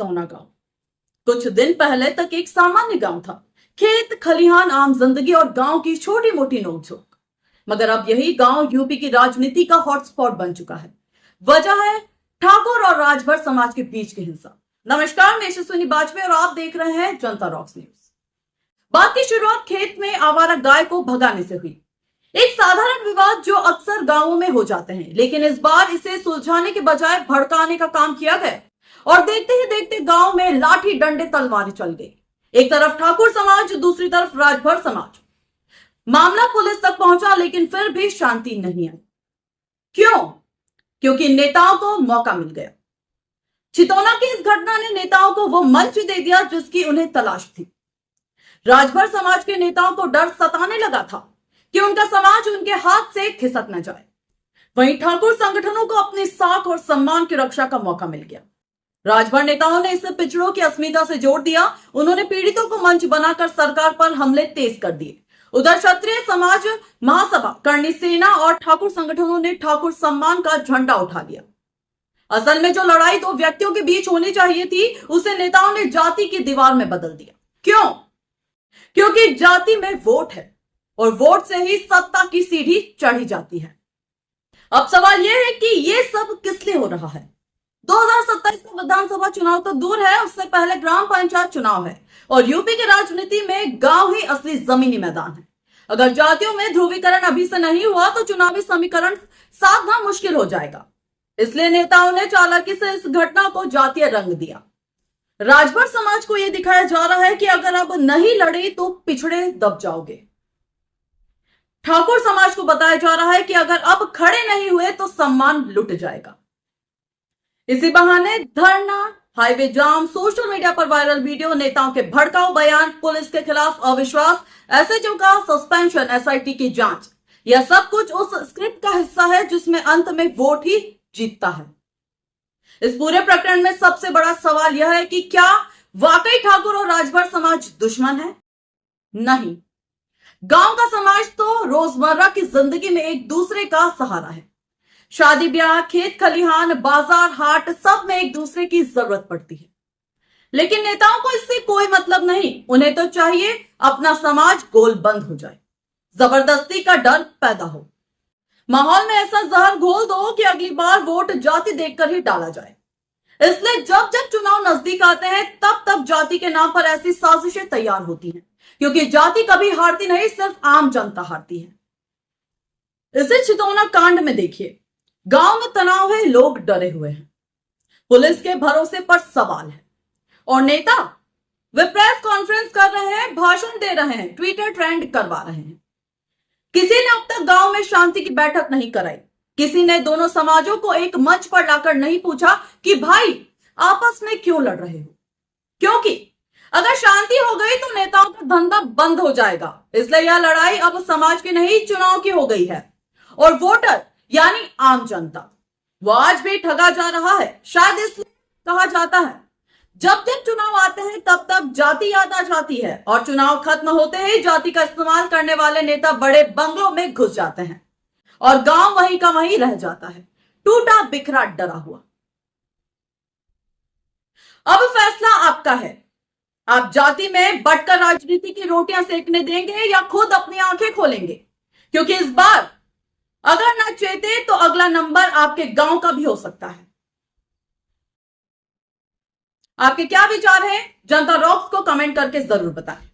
चितौना गांव कुछ दिन पहले तक एक सामान्य गांव था। खेत खलिहान, आम जिंदगी और गांव की छोटी मोटी नोकझोंक। मगर अब यही गांव यूपी की राजनीति का हॉटस्पॉट बन चुका है। वजह है ठाकुर और राजभर समाज के बीच की हिंसा। नमस्कार, मैं यशस्विनी बाजपेयी और आप देख रहे हैं जनता रॉक्स न्यूज। बात की शुरुआत खेत में आवारा गाय को भगाने से हुई। एक साधारण विवाद जो अक्सर गांवों में हो जाते हैं, लेकिन इस बार इसे सुलझाने के बजाय भड़काने का काम किया गया और देखते ही देखते गांव में लाठी डंडे तलवारें चल गई। एक तरफ ठाकुर समाज, दूसरी तरफ राजभर समाज। मामला पुलिस तक पहुंचा, लेकिन फिर भी शांति नहीं आई। क्यों? क्योंकि नेताओं को मौका मिल गया। चितौना की इस घटना ने नेताओं को वो मंच दे दिया जिसकी उन्हें तलाश थी। राजभर समाज के नेताओं को डर सताने लगा था कि उनका समाज उनके हाथ से खिसक न जाए। वहीं ठाकुर संगठनों को अपनी साख और सम्मान की रक्षा का मौका मिल गया। राजभर नेताओं ने इसे पिछड़ों की अस्मिता से जोड़ दिया। उन्होंने पीड़ितों को मंच बनाकर सरकार पर हमले तेज कर दिए। उधर क्षत्रिय समाज महासभा, करणी सेना और ठाकुर संगठनों ने ठाकुर सम्मान का झंडा उठा लिया। असल में जो लड़ाई दो व्यक्तियों के बीच होनी चाहिए थी, उसे नेताओं ने जाति की दीवार में बदल दिया। क्यों? क्योंकि जाति में वोट है और वोट से ही सत्ता की सीढ़ी चढ़ी जाती है। अब सवाल यह है कि यह सब किस लिए हो रहा है। 2027 का विधानसभा चुनाव तो दूर है, उससे पहले ग्राम पंचायत चुनाव है और यूपी की राजनीति में गांव ही असली जमीनी मैदान है। अगर जातियों में ध्रुवीकरण अभी से नहीं हुआ तो चुनावी समीकरण साधना मुश्किल हो जाएगा। इसलिए नेताओं ने चालाकी से इस घटना को जातीय रंग दिया। राजभर समाज को यह दिखाया जा रहा है कि अगर अब नहीं लड़े तो पिछड़े दब जाओगे। ठाकुर समाज को बताया जा रहा है कि अगर अब खड़े नहीं हुए तो सम्मान लुट जाएगा। इसी बहाने धरना, हाईवे जाम, सोशल मीडिया पर वायरल वीडियो, नेताओं के भड़काऊ बयान, पुलिस के खिलाफ अविश्वास, एसएचओ का सस्पेंशन, एसआईटी की जांच, यह सब कुछ उस स्क्रिप्ट का हिस्सा है जिसमें अंत में वोट ही जीतता है। इस पूरे प्रकरण में सबसे बड़ा सवाल यह है कि क्या वाकई ठाकुर और राजभर समाज दुश्मन है? नहीं। गांव का समाज तो रोजमर्रा की जिंदगी में एक दूसरे का सहारा है। शादी ब्याह, खेत खलिहान, बाजार हाट, सब में एक दूसरे की जरूरत पड़ती है। लेकिन नेताओं को इससे कोई मतलब नहीं। उन्हें तो चाहिए अपना समाज गोलबंद हो जाए, जबरदस्ती का डर पैदा हो, माहौल में ऐसा जहर घोल दो कि अगली बार वोट जाति देखकर ही डाला जाए। इसलिए जब जब चुनाव नजदीक आते हैं तब तब जाति के नाम पर ऐसी साजिशें तैयार होती हैं, क्योंकि जाति कभी हारती नहीं, सिर्फ आम जनता हारती है। इसे चितौना कांड में देखिए। गांव में तनाव है, लोग डरे हुए हैं, पुलिस के भरोसे पर सवाल है और नेता वे प्रेस कॉन्फ्रेंस कर रहे हैं, भाषण दे रहे हैं, ट्विटर ट्रेंड करवा रहे हैं। किसी ने अब तक गांव में शांति की बैठक नहीं कराई। किसी ने दोनों समाजों को एक मंच पर लाकर नहीं पूछा कि भाई आपस में क्यों लड़ रहे हो, क्योंकि अगर शांति हो गई तो नेताओं का धंधा बंद हो जाएगा। इसलिए यह लड़ाई अब समाज की नहीं, चुनाव की हो गई है और वोटर यानी आम जनता, वो आज भी ठगा जा रहा है। शायद इसलिए कहा जाता है जब जब चुनाव आते हैं तब तब जाति याद आ जाती है और चुनाव खत्म होते ही जाति का इस्तेमाल करने वाले नेता बड़े बंगलों में घुस जाते हैं और गांव वहीं का वहीं रह जाता है, टूटा बिखरा डरा हुआ। अब फैसला आपका है। आप जाति में बटकर राजनीति की रोटियां सेकने देंगे या खुद अपनी आंखें खोलेंगे, क्योंकि इस बार अगर न चेते तो अगला नंबर आपके गांव का भी हो सकता है। आपके क्या विचार हैं? जनता रॉक्स को कमेंट करके जरूर बताएं।